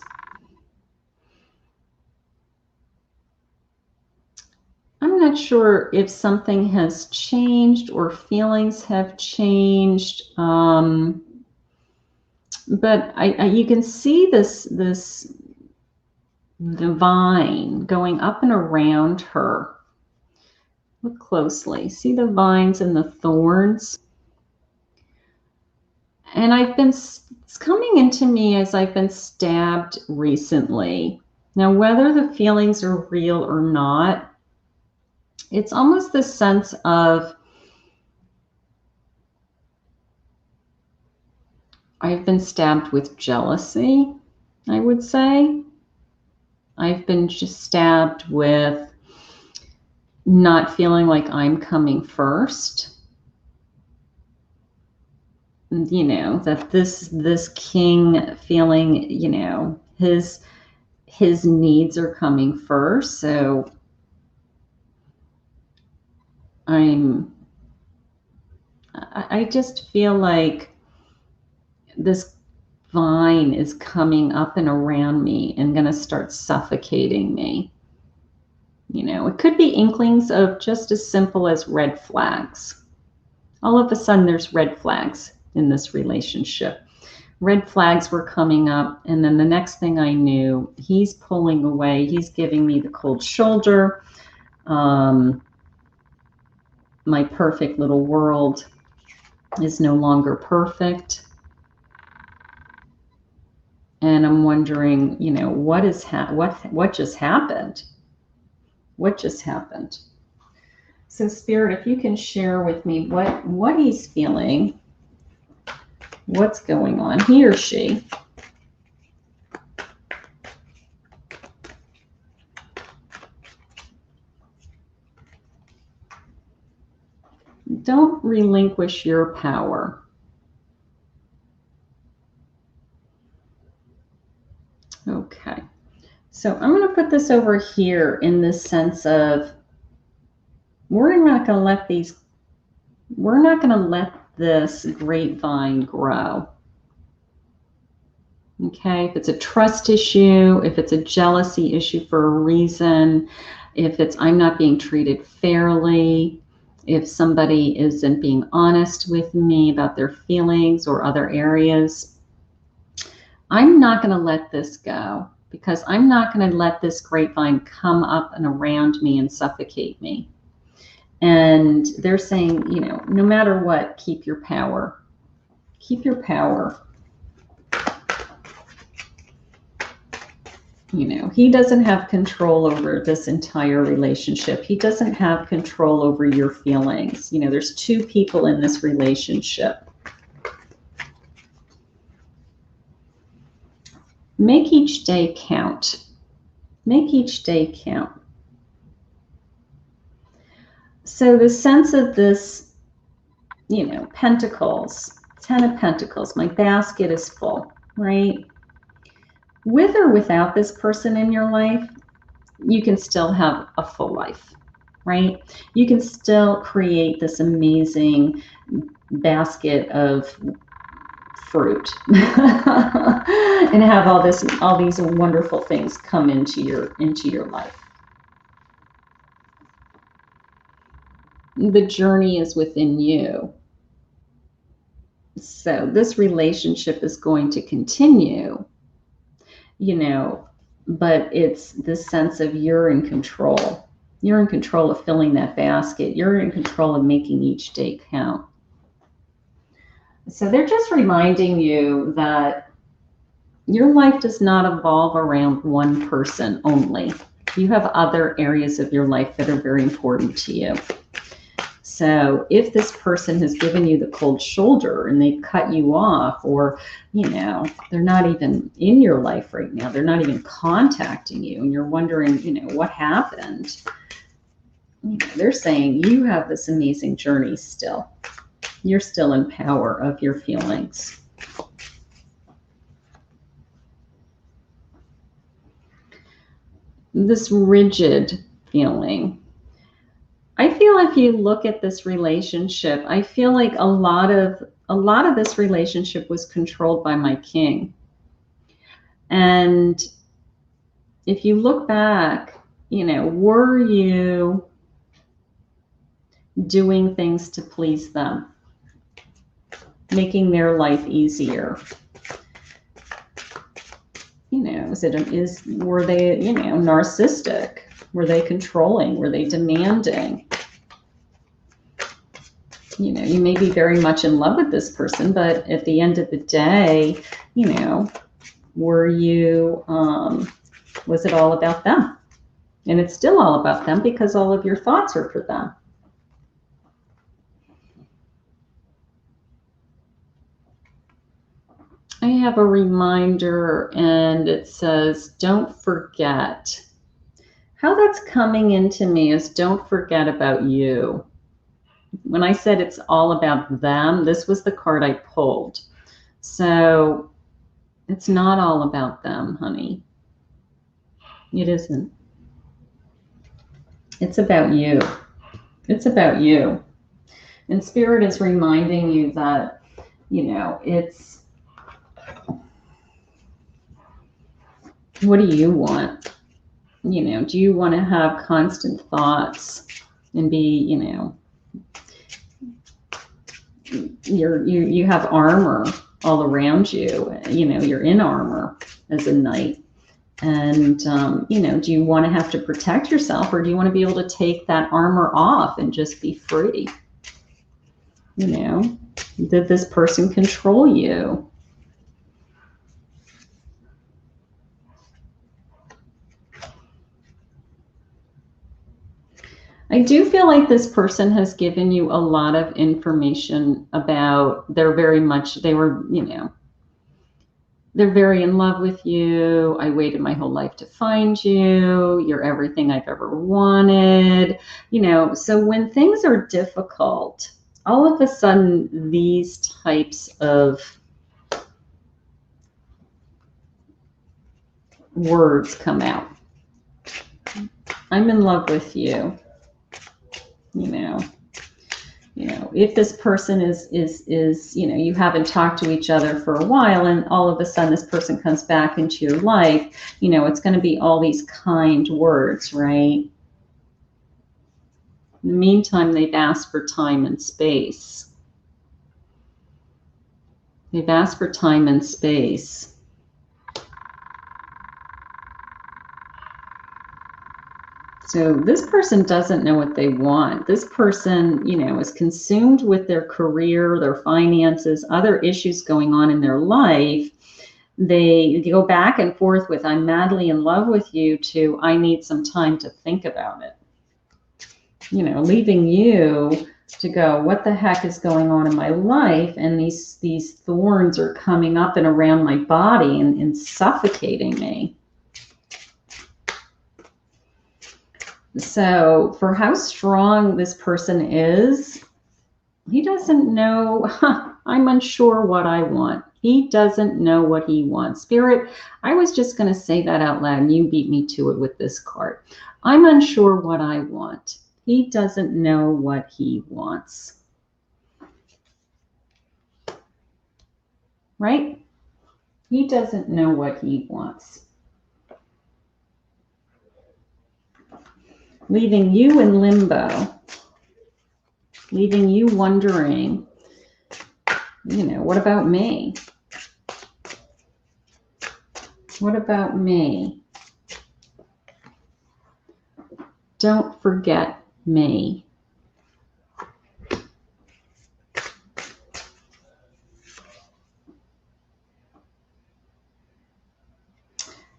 I'm not sure if something has changed or feelings have changed, but you can see this vine going up and around her. Look closely. See the vines and the thorns? And it's coming into me as I've been stabbed recently. Now, whether the feelings are real or not, it's almost the sense of I've been stabbed with jealousy, I would say. I've been just stabbed with not feeling like I'm coming first. You know, that this king feeling, you know, his needs are coming first. So I just feel like this vine is coming up and around me and going to start suffocating me. You know, it could be inklings of just as simple as red flags. All of a sudden there's red flags in this relationship. Red flags were coming up, and then the next thing I knew, he's pulling away. He's giving me the cold shoulder. My perfect little world is no longer perfect. And I'm wondering, you know, what just happened? What just happened? So Spirit, if you can share with me what he's feeling, what's going on, he or she. Don't relinquish your power. Okay. So I'm going to put this over here in this sense of we're not going to let this grapevine grow. Okay, if it's a trust issue, if it's a jealousy issue for a reason, if it's I'm not being treated fairly, if somebody isn't being honest with me about their feelings or other areas, I'm not going to let this go, because I'm not going to let this grapevine come up and around me and suffocate me. And they're saying, you know, no matter what, keep your power. Keep your power. You know, he doesn't have control over this entire relationship. He doesn't have control over your feelings. You know, there's two people in this relationship. Make each day count. Make each day count. So the sense of this, you know, Pentacles, 10 of Pentacles, my basket is full, right? With or without this person in your life, you can still have a full life, right? You can still create this amazing basket of fruit and have all these wonderful things come into your life. The journey is within you. So this relationship is going to continue, you know, but it's this sense of you're in control. You're in control of filling that basket. You're in control of making each day count. So they're just reminding you that your life does not evolve around one person only. You have other areas of your life that are very important to you. So if this person has given you the cold shoulder and they cut you off, or, you know, they're not even in your life right now, they're not even contacting you, and you're wondering, you know, what happened? You know, they're saying you have this amazing journey still. You're still in power of your feelings. This rigid feeling. I feel if you look at this relationship, I feel like a lot of this relationship was controlled by my king. And if you look back, you know, were you doing things to please them, making their life easier? You know, were they, you know, narcissistic? Were they controlling? Were they demanding? You know, you may be very much in love with this person, but at the end of the day, you know, were you, was it all about them? And it's still all about them because all of your thoughts are for them. I have a reminder, and it says, don't forget. How that's coming into me is don't forget about you. When I said it's all about them, this was the card I pulled. So it's not all about them, honey. It isn't. It's about you. It's about you. And Spirit is reminding you that, you know, it's, what do you want? You know, do you want to have constant thoughts and be, you know, you have armor all around you, you know, you're in armor as a knight. And, you know, do you want to have to protect yourself, or do you want to be able to take that armor off and just be free? You know, did this person control you? I do feel like this person has given you a lot of information about, they were, you know, they're very in love with you. I waited my whole life to find you. You're everything I've ever wanted. You know, so when things are difficult, all of a sudden these types of words come out. I'm in love with you. You know, if this person is, you know, you haven't talked to each other for a while, and all of a sudden this person comes back into your life, you know, it's going to be all these kind words, right? In the meantime, they've asked for time and space. They've asked for time and space. So this person doesn't know what they want. This person, you know, is consumed with their career, their finances, other issues going on in their life. They go back and forth with, I'm madly in love with you, to, I need some time to think about it. You know, leaving you to go, what the heck is going on in my life? And these thorns are coming up and around my body and suffocating me. So for how strong this person is, he doesn't know. I'm unsure what I want. He doesn't know what he wants. Spirit, I was just going to say that out loud, and you beat me to it with this card. I'm unsure what I want. He doesn't know what he wants. Right? He doesn't know what he wants. Leaving you in limbo. Leaving you wondering, you know, what about me? What about me? Don't forget me.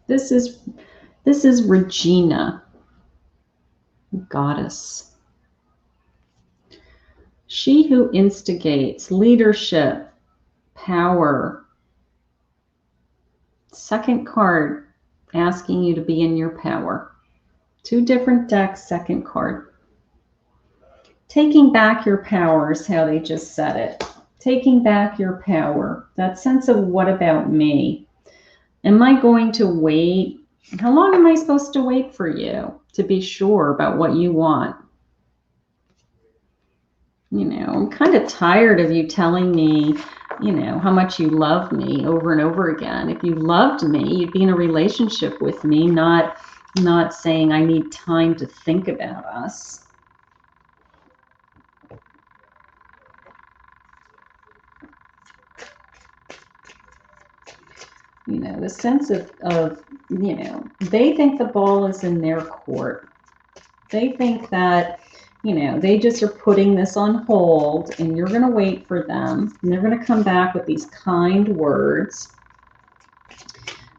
This is Regina, goddess. She who instigates, leadership, power. Second card, asking you to be in your power. 2 different decks, second card. Taking back your power is how they just said it. Taking back your power. That sense of what about me? Am I going to wait? How long am I supposed to wait for you to be sure about what you want? You know, I'm kind of tired of you telling me, you know, how much you love me over and over again. If you loved me, you'd be in a relationship with me, not saying I need time to think about us. You know, the sense of, you know, they think the ball is in their court. They think that, you know, they just are putting this on hold and you're going to wait for them. And they're going to come back with these kind words.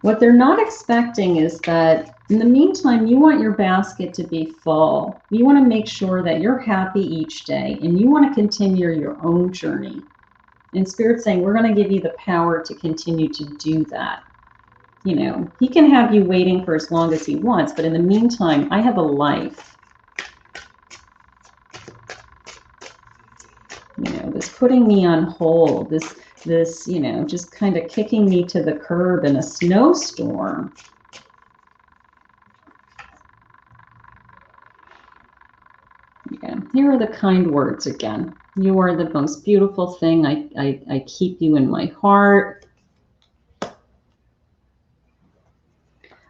What they're not expecting is that in the meantime, you want your basket to be full. You want to make sure that you're happy each day and you want to continue your own journey. And Spirit's saying, we're going to give you the power to continue to do that. You know, he can have you waiting for as long as he wants, but in the meantime, I have a life. You know, this putting me on hold, this, you know, just kind of kicking me to the curb in a snowstorm. Yeah, here are the kind words again. You are the most beautiful thing. I keep you in my heart.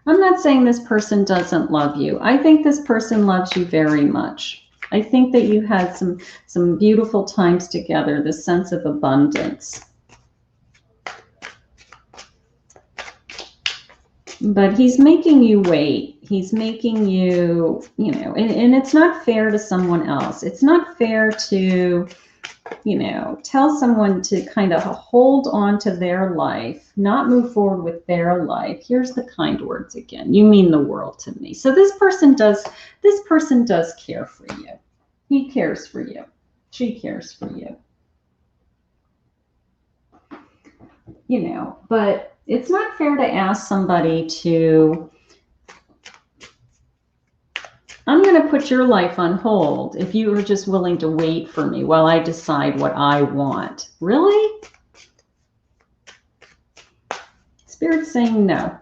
I'm not saying this person doesn't love you. I think this person loves you very much. I think that you had some beautiful times together, this sense of abundance. But he's making you wait. He's making you, you know, and it's not fair to someone else. It's not fair to, you know, tell someone to kind of hold on to their life, not move forward with their life. Here's the kind words again. You mean the world to me. So this person does care for you. He cares for you. She cares for you. You know, but it's not fair to ask somebody to, I'm going to put your life on hold if you are just willing to wait for me while I decide what I want. Really? Spirit's saying no.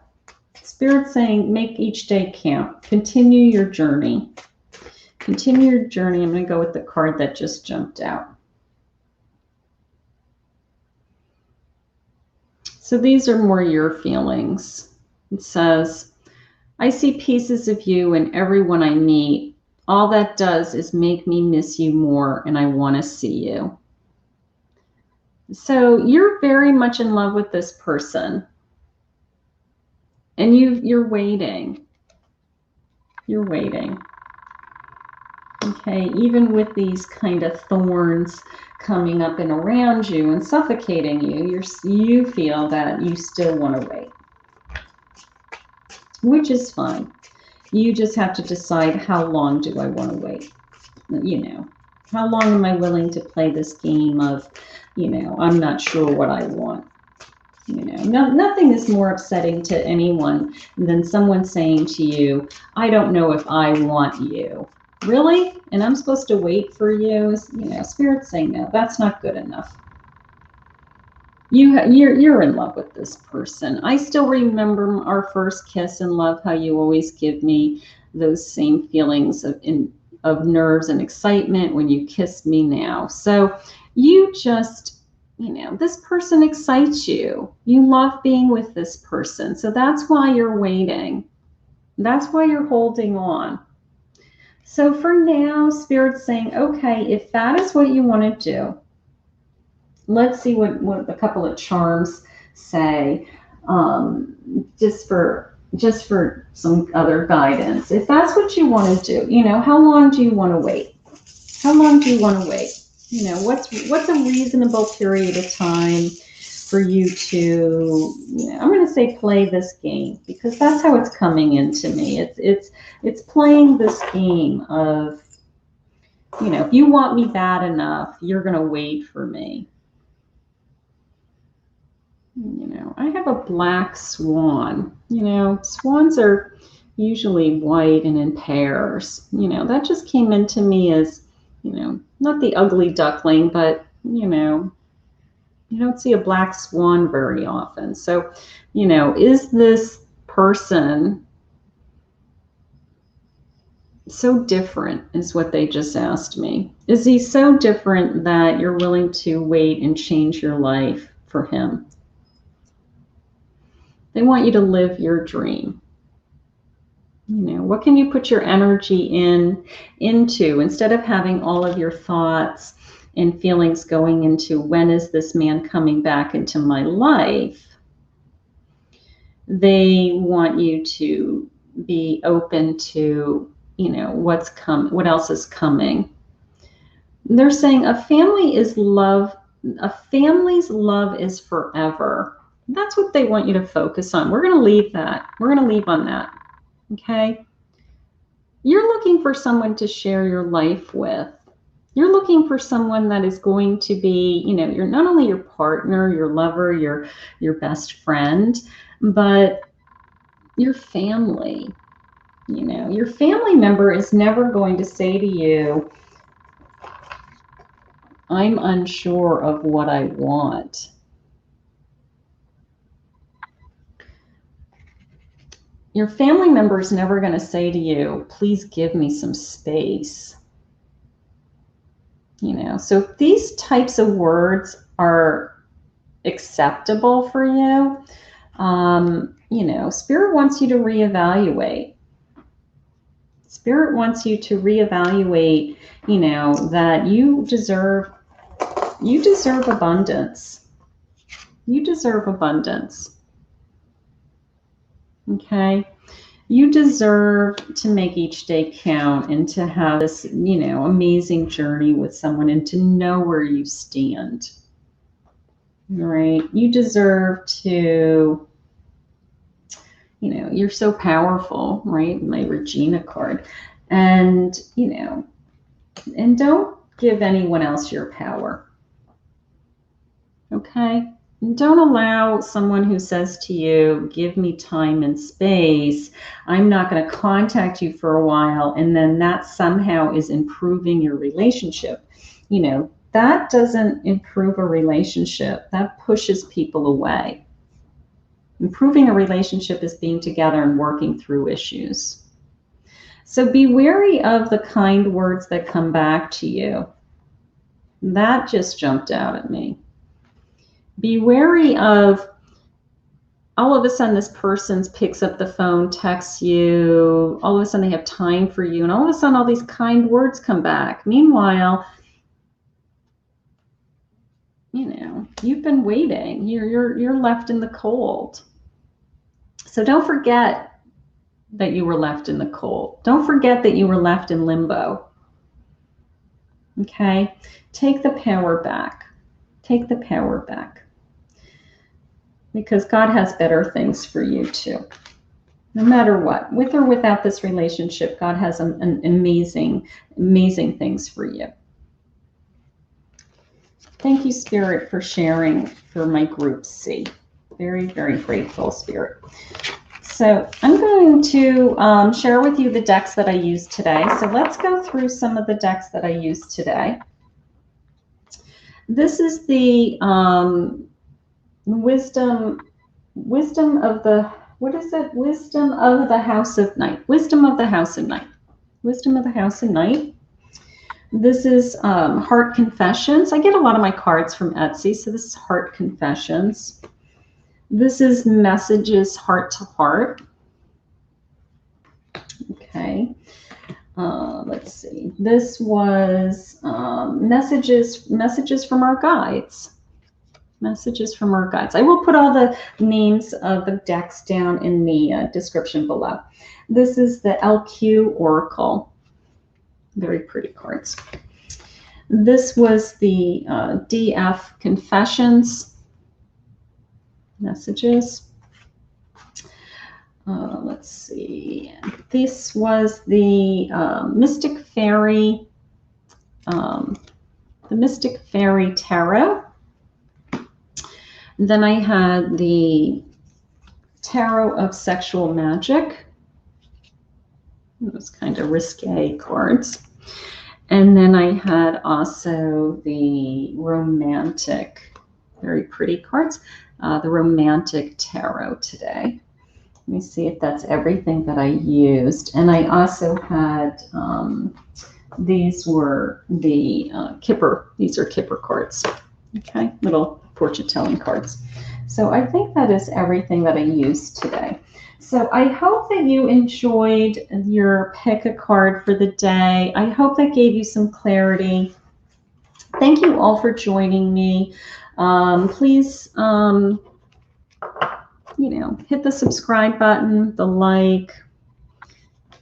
Spirit's saying make each day count. Continue your journey. Continue your journey. I'm going to go with the card that just jumped out. So these are more your feelings. It says, I see pieces of you in everyone I meet. All that does is make me miss you more, and I want to see you. So you're very much in love with this person. And you're waiting. You're waiting. Okay, even with these kind of thorns coming up and around you and suffocating you, you feel that you still want to wait. Which is fine. You just have to decide, how long do I want to wait? You know, how long am I willing to play this game of, you know, I'm not sure what I want. You know, nothing is more upsetting to anyone than someone saying to you, I don't know if I want you. Really? And I'm supposed to wait for you? You know, Spirit's saying, no, that's not good enough. You're in love with this person. I still remember our first kiss and love, how you always give me those same feelings of nerves and excitement when you kissed me now. So you just, you know, this person excites you. You love being with this person. So that's why you're waiting. That's why you're holding on. So for now, Spirit's saying, okay, if that is what you want to do, let's see what a couple of charms say, just for some other guidance. If that's what you want to do, you know, how long do you want to wait? How long do you want to wait? You know, what's a reasonable period of time for you to, you know, I'm going to say play this game, because that's how it's coming into me. It's playing this game of, You know, if you want me bad enough, you're going to wait for me. You know, I have a black swan. You know, swans are usually white and in pairs. You know, that just came into me as, you know, not the ugly duckling, but, you know, you don't see a black swan very often. So, you know, is this person so different, is what they just asked me. Is he so different that you're willing to wait and change your life for him? They want you to live your dream. You know, what can you put your energy into instead of having all of your thoughts and feelings going into when is this man coming back into my life? They want you to be open to, you know, what's coming, what else is coming. They're saying a family is love, a family's love is forever. That's what they want you to focus on. We're going to leave that. We're going to leave on that. Okay? You're looking for someone to share your life with. You're looking for someone that is going to be, you know, you're not only your partner, your lover, your best friend, but your family. You know, your family member is never going to say to you, I'm unsure of what I want. Your family member is never going to say to you, please give me some space. You know, so if these types of words are acceptable for you, you know, Spirit wants you to reevaluate. Spirit wants you to reevaluate, you know, that you deserve abundance. You deserve abundance. Okay? You deserve to make each day count and to have this, you know, amazing journey with someone and to know where you stand. All right? You deserve to, you know, you're so powerful, right? My Regina card. And, you know, and don't give anyone else your power. Okay? Don't allow someone who says to you, give me time and space, I'm not going to contact you for a while, and then that somehow is improving your relationship. You know, that doesn't improve a relationship. That pushes people away. Improving a relationship is being together and working through issues. So be wary of the kind words that come back to you. That just jumped out at me. Be wary of all of a sudden this person picks up the phone, texts you, all of a sudden they have time for you, and all of a sudden all these kind words come back. Meanwhile, you know, you've been waiting. You're left in the cold. So don't forget that you were left in the cold. Don't forget that you were left in limbo. Okay? Take the power back. Take the power back. Because God has better things for you too. No matter what, with or without this relationship, God has an amazing, amazing things for you. Thank you, Spirit, for sharing for my group C. Very, very grateful, Spirit. So I'm going to share with you the decks that I used today. So let's go through some of the decks that I used today. This is the Wisdom of the, what is it? Wisdom of the House of Night. Wisdom of the House of Night. Wisdom of the House of Night. This is Heart Confessions. I get a lot of my cards from Etsy, so this is Heart Confessions. This is Messages Heart to Heart. Okay. Let's see. This was Messages from Our Guides. Messages from Our Guides. I will put all the names of the decks down in the description below. This is the Elle Qui Oracle. Very pretty cards. This was the DF Confessions. Messages. Let's see. This was the Mystic Faerie the Mystic Faerie Tarot. Then I had the Tarot of Sexual Magic. Those kind of risque cards. And then I had also the Romantic, very pretty cards, the Romantic Tarot today. Let me see if that's everything that I used. And I also had, these were the Kipper, these are Kipper cards, okay, little fortune-telling cards. So I think that is everything that I used today. So I hope that you enjoyed your pick a card for the day. I hope that gave you some clarity. Thank you all for joining me. Please, hit the subscribe button, the like,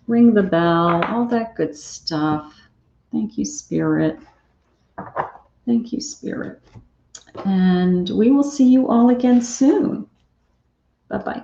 ring the bell, all that good stuff. Thank you, Spirit. Thank you, Spirit. And we will see you all again soon. Bye-bye.